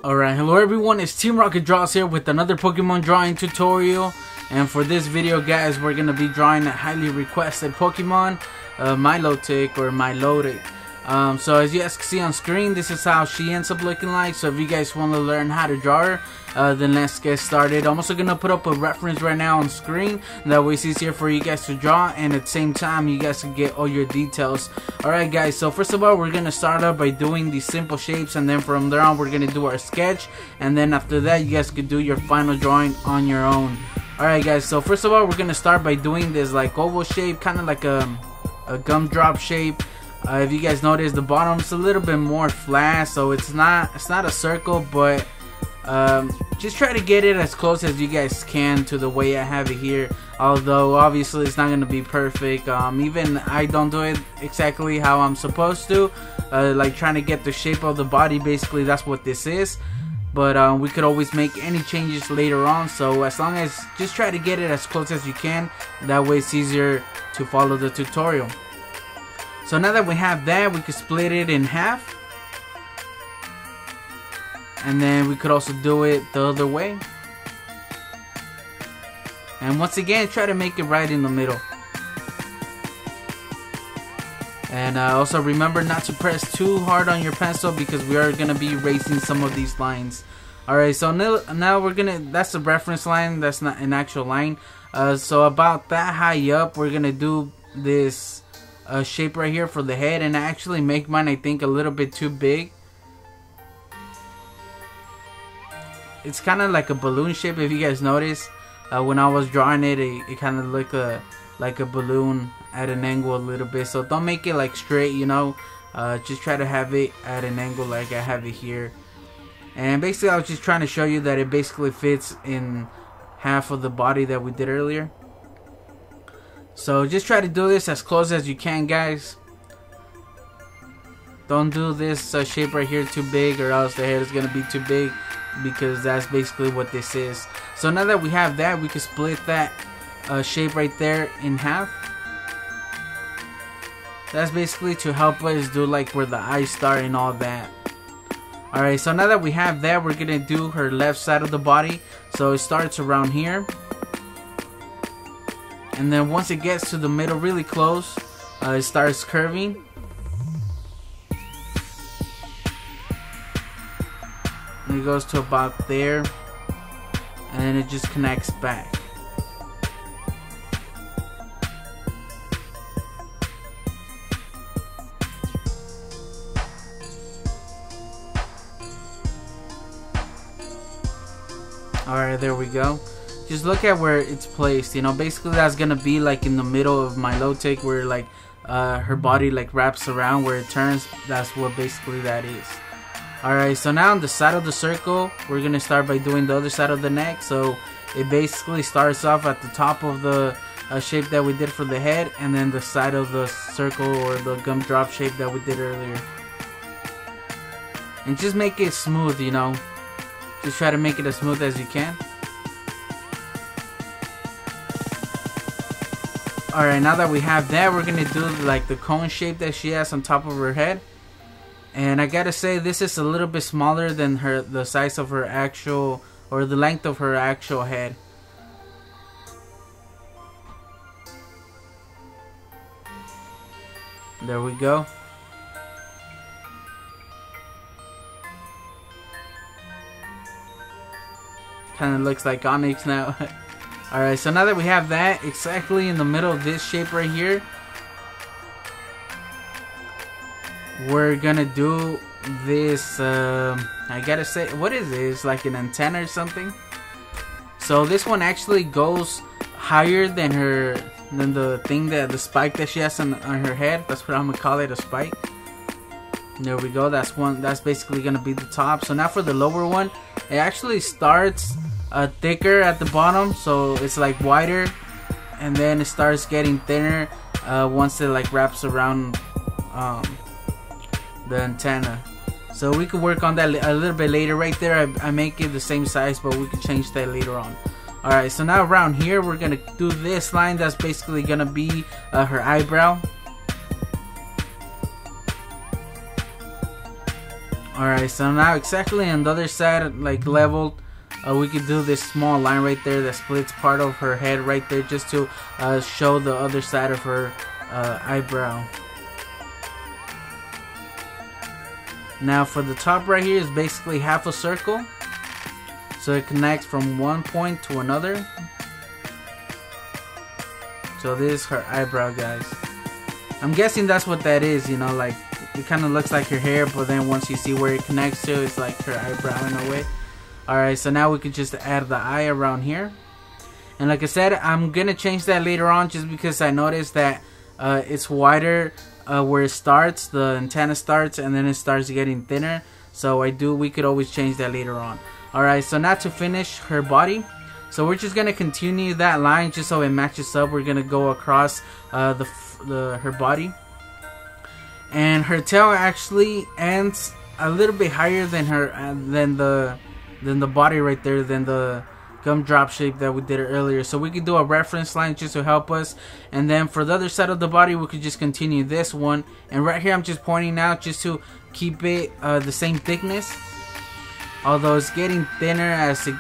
Alright, hello everyone, it's Teamrocketdraws here with another Pokemon drawing tutorial. And for this video, guys, we're going to be drawing a highly requested Pokemon, Milotic or Milotic. So as you guys can see on screen, this is how she ends up looking like. So if you guys want to learn how to draw her, then let's get started. I'm also going to put up a reference right now on screen. That way it's easier for you guys to draw, and at the same time you guys can get all your details. Alright guys, so first of all we're going to start out by doing these simple shapes, and then from there on we're going to do our sketch, and then after that you guys could do your final drawing on your own. Alright guys, so first of all we're going to start by doing this like oval shape, kind of like a gumdrop shape. If you guys notice, the bottom's a little bit more flat, so it's not a circle, but just try to get it as close as you guys can to the way I have it here. Although obviously it's not gonna be perfect. Even I don't do it exactly how I'm supposed to, like trying to get the shape of the body. Basically that's what this is, but we could always make any changes later on. So as long as just try to get it as close as you can, that way it's easier to follow the tutorial. So now that we have that, we can split it in half, and then we could also do it the other way. And once again, try to make it right in the middle. And also remember not to press too hard on your pencil, because we are going to be erasing some of these lines. Alright, so now we're going to, that's a reference line, that's not an actual line. So about that high up, we're going to do this shape right here for the head, and I actually make mine, I think, a little bit too big. It's kind of like a balloon shape. If you guys notice, when I was drawing it, it kind of looked like a balloon at an angle a little bit. So don't make it like straight, you know, just try to have it at an angle like I have it here. And basically I was just trying to show you that it basically fits in half of the body that we did earlier. So just try to do this as close as you can, guys. Don't do this shape right here too big, or else the head is going to be too big, because that's basically what this is. So now that we have that, we can split that shape right there in half. That's basically to help us do like where the eyes start and all that. Alright, so now that we have that, we're going to do her left side of the body. So it starts around here, and then once it gets to the middle really close, it starts curving. And it goes to about there, and then it just connects back. Alright, there we go. Just look at where it's placed, you know, basically that's gonna be like in the middle of Milotic, where like her body like wraps around where it turns. That's what basically that is. Alright, so now on the side of the circle, we're gonna start by doing the other side of the neck. So it basically starts off at the top of the shape that we did for the head, and then the side of the circle or the gumdrop shape that we did earlier. And just make it smooth, you know, just try to make it as smooth as you can. Alright, now that we have that, we're gonna do like the cone shape that she has on top of her head. And I gotta say, this is a little bit smaller than the size of her actual, or the length of her actual head. There we go. Kinda looks like Onyx now. Alright, so now that we have that exactly in the middle of this shape right here, we're gonna do this, I gotta say, what is this? Like an antenna or something? So this one actually goes higher than the thing, the spike that she has on her head. That's what I'm gonna call it, a spike. There we go, that's basically gonna be the top. So now for the lower one, it actually starts thicker at the bottom, so it's like wider, and then it starts getting thinner once it like wraps around the antenna. So we could work on that a little bit later. Right there I make it the same size, but we could change that later on. Alright, so now around here we're gonna do this line that's basically gonna be her eyebrow. Alright, so now exactly on the other side, like leveled, we could do this small line right there that splits part of her head right there, just to show the other side of her eyebrow. Now for the top right here is basically half a circle, so it connects from one point to another. So this is her eyebrow, guys. I'm guessing that's what that is, you know, like it kind of looks like her hair, but then once you see where it connects to, it's like her eyebrow in a way. Alright, so now we can just add the eye around here. And like I said, I'm gonna change that later on, just because I noticed that it's wider where it starts, the antenna starts, and then it starts getting thinner. So we could always change that later on. Alright, so now to finish her body, so we're just gonna continue that line just so it matches up. We're gonna go across her body, and her tail actually ends a little bit higher than her than the body right there, than the gumdrop shape that we did earlier. So we could do a reference line just to help us, and then for the other side of the body we could just continue this one. And right here I'm just pointing out just to keep it the same thickness, although it's getting thinner as it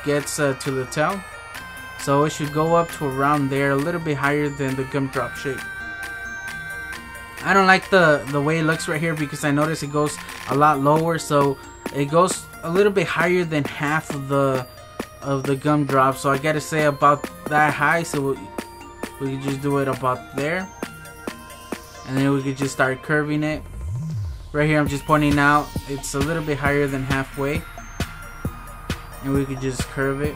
gets to the tail. So it should go up to around there, a little bit higher than the gumdrop shape. I don't like the way it looks right here, because I notice it goes a lot lower, so it goes a little bit higher than half of the gumdrop. So I gotta say about that high, so we could just do it about there, and then we could just start curving it. Right here I'm just pointing out it's a little bit higher than halfway, and we could just curve it.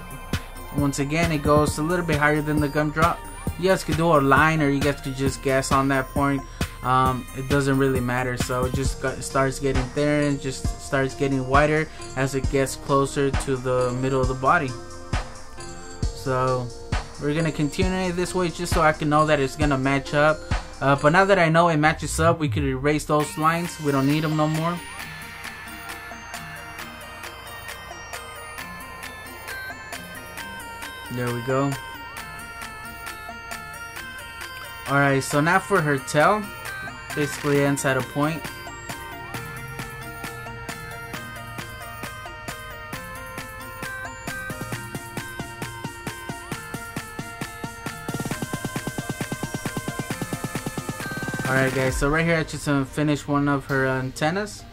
Once again, it goes a little bit higher than the gumdrop. You guys could do a line, or you guys could just guess on that point. It doesn't really matter. So it just starts getting thinner and just starts getting wider as it gets closer to the middle of the body. So we're gonna continue it this way just so I can know that it's gonna match up. But now that I know it matches up, we could erase those lines. We don't need them no more. There we go. Alright, so now for her tail, basically ends at a point. Alright guys, so right here I just finished one of her antennas.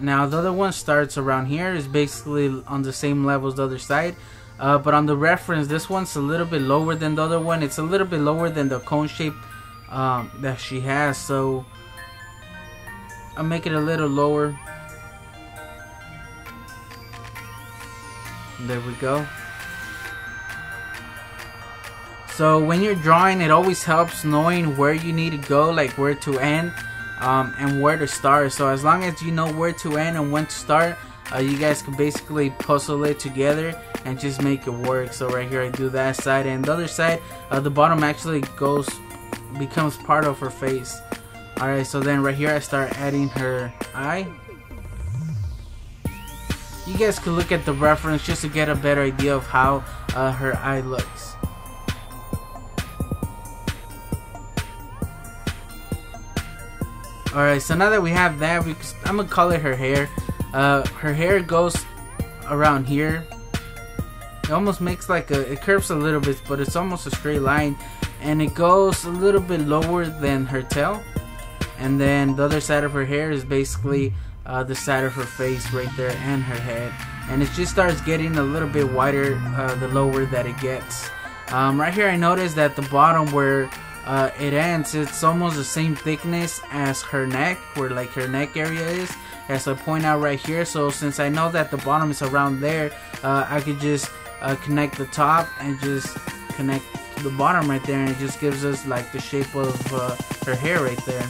Now the other one starts around here, is basically on the same level as the other side, but on the reference this one's a little bit lower than the other one. It's a little bit lower than the cone shape that she has, so I'll make it a little lower. There we go. So when you're drawing, it always helps knowing where you need to go, like where to end and where to start. So as long as you know where to end and when to start, you guys can basically puzzle it together and just make it work. So right here I do that side, and the other side, the bottom actually becomes part of her face. Alright, so then right here I start adding her eye. You guys can look at the reference just to get a better idea of how her eye looks. Alright, so now that we have that, I'm gonna color her hair. Her hair goes around here. It almost makes like it curves a little bit, but it's almost a straight line, and it goes a little bit lower than her tail. And then the other side of her hair is basically the side of her face right there, and her head. And it just starts getting a little bit wider the lower that it gets. Right here I noticed that the bottom where it ends, it's almost the same thickness as her neck, where like her neck area is, as I point out right here. So since I know that the bottom is around there, I could just connect the top and just connect to the bottom right there, and it just gives us like the shape of her hair right there.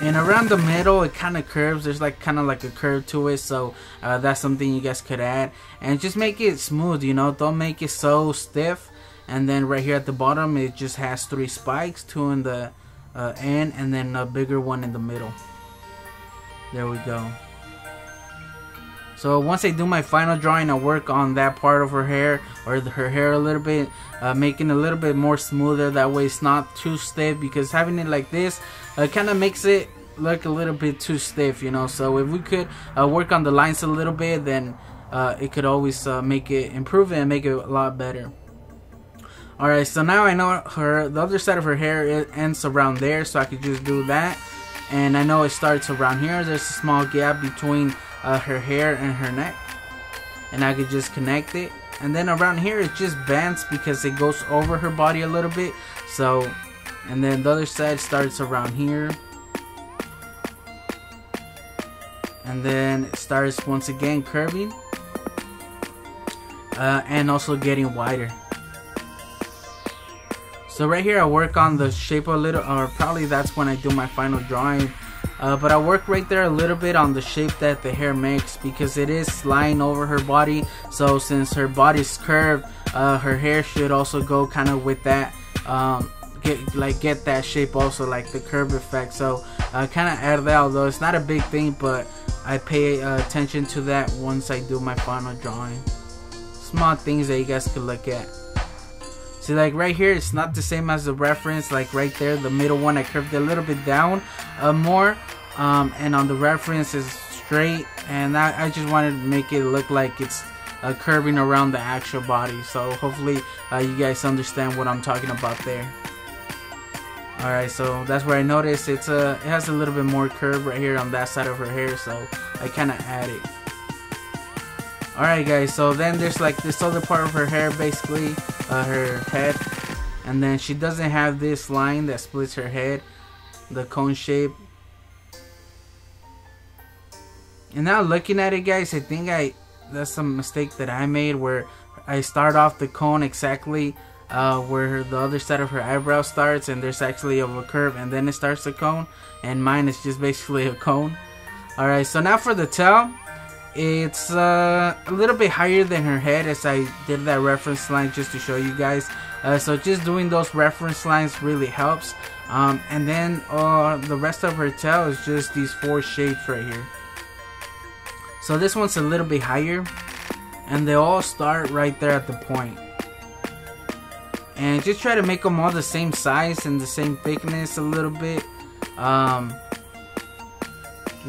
And around the middle it kind of curves. There's like kind of like a curve to it, so that's something you guys could add, and just make it smooth, you know, don't make it so stiff. And then right here at the bottom it just has 3 spikes, 2 in the end, and then a bigger one in the middle. There we go. So once I do my final drawing, I'll work on that part of her hair, or her hair a little bit, making it a little bit more smoother. That way it's not too stiff, because having it like this kind of makes it look a little bit too stiff, you know. So if we could work on the lines a little bit, then it could always make it, improve it and make it a lot better. Alright, so now I know the other side of her hair ends around there, so I could just do that. And I know it starts around here. There's a small gap between her hair and her neck, and I could just connect it. And then around here it just bends because it goes over her body a little bit. So, and then the other side starts around here, and then it starts once again curving, and also getting wider. So right here I work on the shape a little, or probably that's when I do my final drawing. But I work right there a little bit on the shape that the hair makes, because it is lying over her body. So since her body's curved, her hair should also go kind of with that, get that shape also, like the curve effect. So I kind of add that, although it's not a big thing, but I pay attention to that once I do my final drawing. Small things that you guys could look at. See, like right here, it's not the same as the reference. Like right there, the middle one, I curved it a little bit down more, and on the reference is straight, and I just wanted to make it look like it's curving around the actual body. So hopefully you guys understand what I'm talking about there. Alright, so that's where I noticed it has a little bit more curve right here on that side of her hair, so I kind of add it. Alright guys, so then there's like this other part of her hair, basically her head, and then she doesn't have this line that splits her head, the cone shape. And now looking at it, guys, I think that's a mistake that I made, where I start off the cone exactly where the other side of her eyebrow starts, and there's actually a curve, and then it starts the cone, and mine is just basically a cone. Alright, so now for the tail, it's a little bit higher than her head, as I did that reference line just to show you guys. So just doing those reference lines really helps. And then the rest of her tail is just these 4 shapes right here. So this one's a little bit higher, and they all start right there at the point. And just try to make them all the same size and the same thickness a little bit.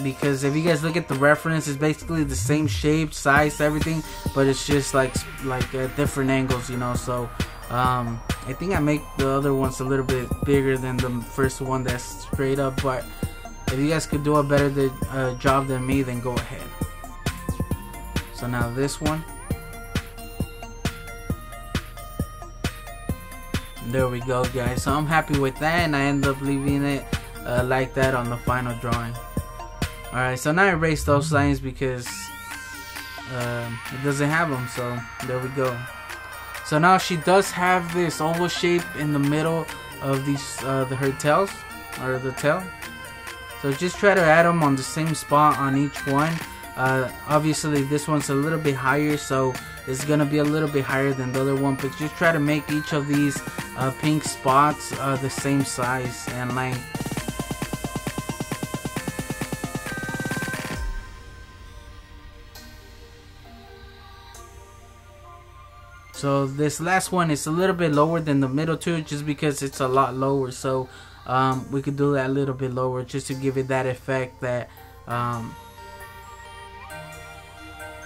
Because if you guys look at the reference, it's basically the same shape, size, everything, but it's just like different angles, you know. So I think I make the other ones a little bit bigger than the first one that's straight up, but if you guys could do a better job than me, then go ahead. So now this one, there we go, guys. So I'm happy with that, and I end up leaving it like that on the final drawing. Alright, so now I erase those lines because it doesn't have them, so there we go. So now she does have this oval shape in the middle of these her tails, or the tail. So just try to add them on the same spot on each one. Obviously this one's a little bit higher, so it's gonna be a little bit higher than the other one, but just try to make each of these pink spots the same size and length. So this last one is a little bit lower than the middle two, just because it's a lot lower. So we could do that a little bit lower, just to give it that effect that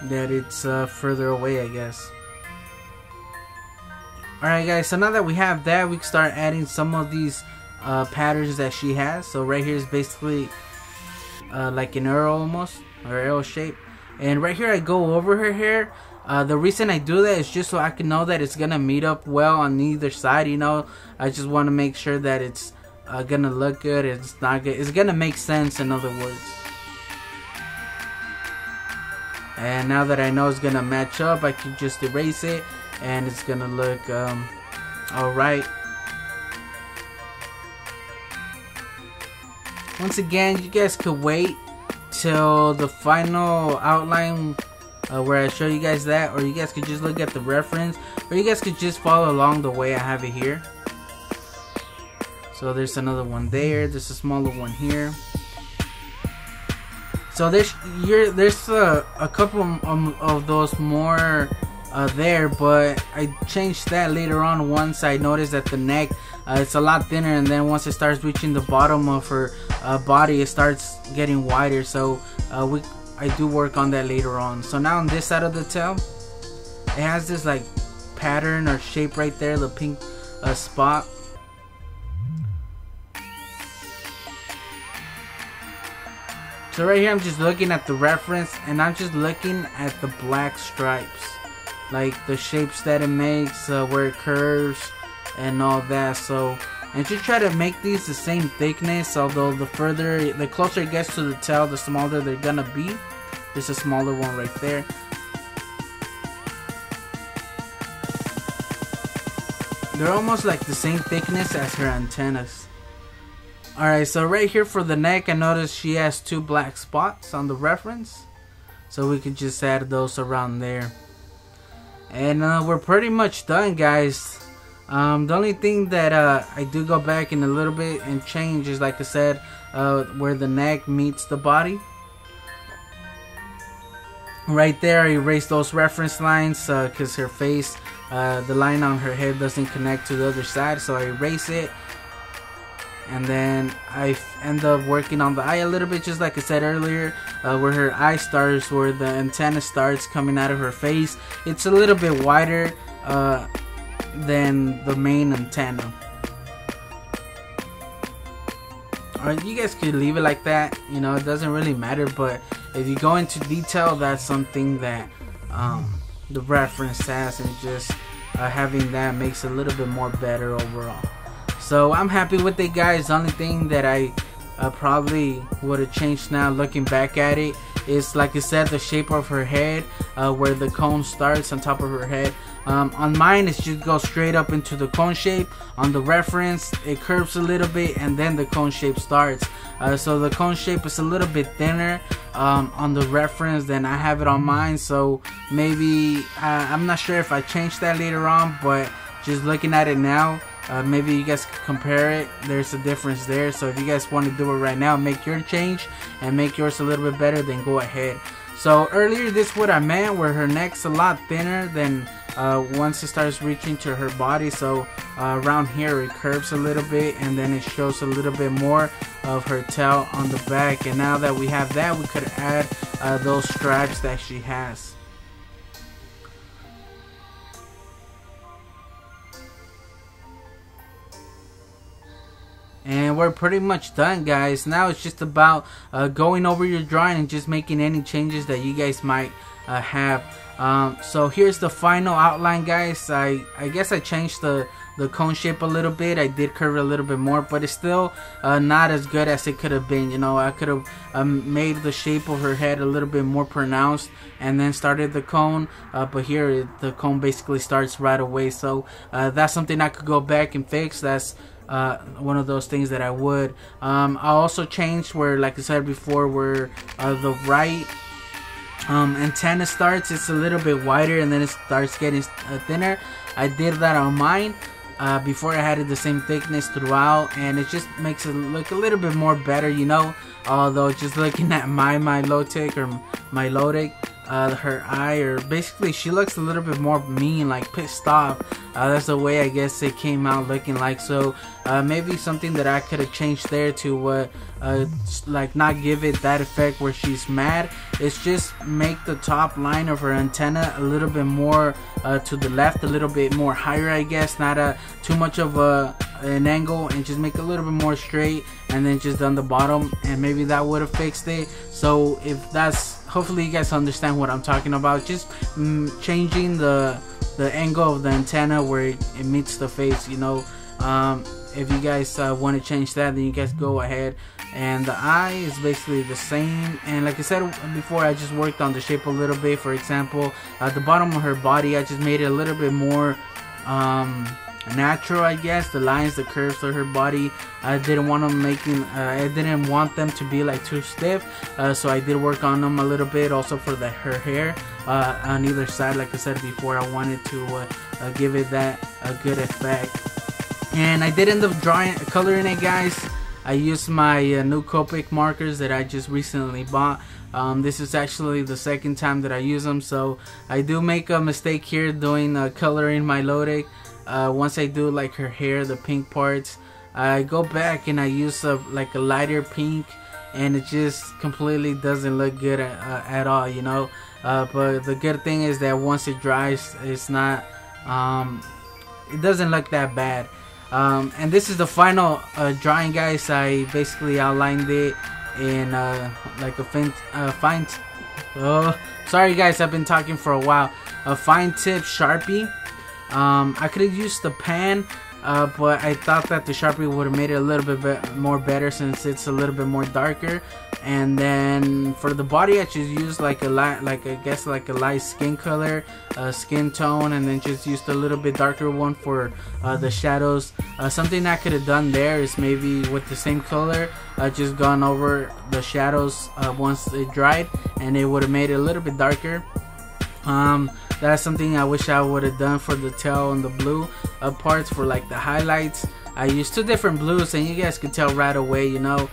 that it's further away, I guess. Alright guys, so now that we have that, we can start adding some of these patterns that she has. So right here is basically like an arrow almost, or arrow shape. And right here I go over her hair. The reason I do that is just so I can know that it's gonna meet up well on either side, you know. I just want to make sure that it's gonna look good. It's not good. It's gonna make sense, in other words. And now that I know it's gonna match up, I can just erase it, and it's gonna look alright. Once again, you guys could wait till the final outline where I show you guys that, or you guys could just look at the reference, or you guys could just follow along the way I have it here. So there's another one there, there's a smaller one here. So there's a couple of those more there, but I changed that later on once I noticed that the neck it's a lot thinner, and then once it starts reaching the bottom of her body, it starts getting wider. So I do work on that later on. So now on this side of the tail, it has this like pattern or shape right there, the pink spot. So right here I'm just looking at the reference, and I'm just looking at the black stripes, like the shapes that it makes, where it curves and all that. So, and just try to make these the same thickness, although the closer it gets to the tail, the smaller they're gonna be. There's a smaller one right there. They're almost like the same thickness as her antennas. Alright, so right here for the neck, I noticed she has 2 black spots on the reference. So we could just add those around there. And we're pretty much done, guys. The only thing that I do go back in a little bit and change is, like I said, where the neck meets the body. Right there, I erase those reference lines because her face, the line on her head doesn't connect to the other side, so I erase it. And then I end up working on the eye a little bit, just like I said earlier, where her eye starts, where the antenna starts coming out of her face. It's a little bit wider than the main antenna. Or you guys could leave it like that, you know, it doesn't really matter. But if you go into detail, that's something that the reference has, and just having that makes it a little bit more better overall. So I'm happy with it, guys. The only thing that I probably would have changed now looking back at it is, like I said, the shape of her head, where the cone starts on top of her head. On mine, it just goes straight up into the cone shape. On the reference, it curves a little bit, and then the cone shape starts. So the cone shape is a little bit thinner on the reference than I have it on mine. So maybe I'm not sure if I changed that later on, but just looking at it now, maybe you guys can compare it. There's a difference there. So if you guys want to do it right now, make your change and make yours a little bit better, then go ahead. So earlier, this is what I meant, where her neck's a lot thinner than once it starts reaching to her body. So around here it curves a little bit, and then it shows a little bit more of her tail on the back. And now that we have that, we could add those stripes that she has. And we're pretty much done, guys. Now it's just about going over your drawing and just making any changes that you guys might have. So here's the final outline, guys. I guess I changed the cone shape a little bit. I did curve it a little bit more, but it's still not as good as it could have been. You know, I could have made the shape of her head a little bit more pronounced and then started the cone, but here the cone basically starts right away. So that's something I could go back and fix. That's one of those things that I would. I also changed where, like I said before, where the right antenna starts, it's a little bit wider, and then it starts getting thinner. I did that on mine. Before I had it the same thickness throughout, and it just makes it look a little bit more better, you know. Although just looking at my Milotic or Milotic, her eye, or basically she looks a little bit more mean, like pissed off. That's the way I guess it came out looking like. So maybe something that I could have changed there to like not give it that effect where she's mad. It's just make the top line of her antenna a little bit more to the left, a little bit more higher, I guess, not too much of an angle, and just make it a little bit more straight, and then just on the bottom, and maybe that would have fixed it. So if that's, hopefully you guys understand what I'm talking about. Just changing the angle of the antenna where it meets the face, you know. If you guys want to change that, then you guys go ahead. And the eye is basically the same, and like I said before, I just worked on the shape a little bit. For example, at the bottom of her body, I just made it a little bit more natural, I guess. The lines, the curves of her body, I didn't want them I didn't want them to be like too stiff, so I did work on them a little bit. Also for her hair on either side, like I said before, I wanted to give it that good effect. And I did end up coloring it, guys. I use my new Copic markers that I just recently bought. This is actually the second time that I use them, so I do make a mistake here doing coloring Milotic. Once I do like her hair, the pink parts, I go back and I use like a lighter pink, and it just completely doesn't look good at all, you know. But the good thing is that once it dries, it's not it doesn't look that bad. And this is the final drawing, guys. I basically outlined it in like a fine sorry guys, I've been talking for a while. A fine tip Sharpie. I could have used the pen, but I thought that the Sharpie would have made it a little bit more better since it's a little bit more darker. And then for the body, I just used like a light, like I guess like a light skin color, skin tone, and then just used a little bit darker one for the shadows. Something I could have done there is maybe with the same color, just gone over the shadows once it dried, and it would have made it a little bit darker. That's something I wish I would have done for the tail and the blue parts for like the highlights. I used two different blues, and you guys could tell right away, you know.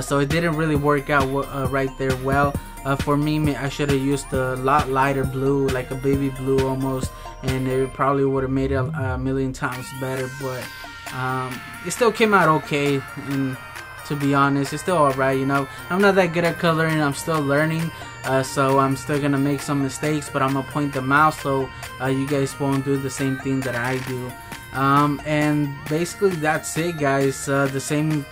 So it didn't really work out right there well. For me, I should have used a lot lighter blue, like a baby blue almost, and it probably would have made it a million times better. But it still came out okay, and to be honest, it's still alright, you know. I'm not that good at coloring, I'm still learning, so I'm still gonna make some mistakes, but I'm gonna point them out so you guys won't do the same thing that I do. And basically that's it, guys. The same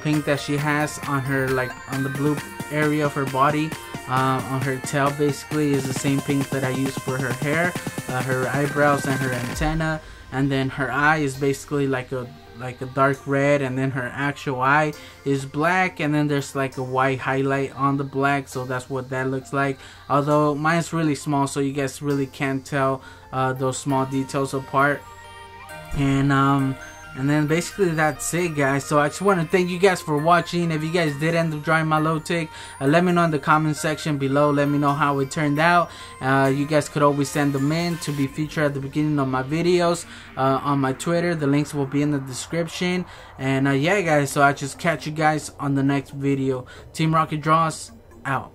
pink that she has on her, like on the blue area of her body, on her tail, basically is the same pink that I use for her hair, her eyebrows, and her antenna. And then her eye is basically like a dark red, and then her actual eye is black, and then there's like a white highlight on the black, so that's what that looks like. Although mine's really small, so you guys really can't tell those small details apart. And then basically that's it, guys. So I just want to thank you guys for watching. If you guys did end up drawing Milotic, let me know in the comment section below. Let me know how it turned out. You guys could always send them in to be featured at the beginning of my videos on my Twitter. The links will be in the description. And yeah, guys, so I just catch you guys on the next video. Team Rocket Draws out.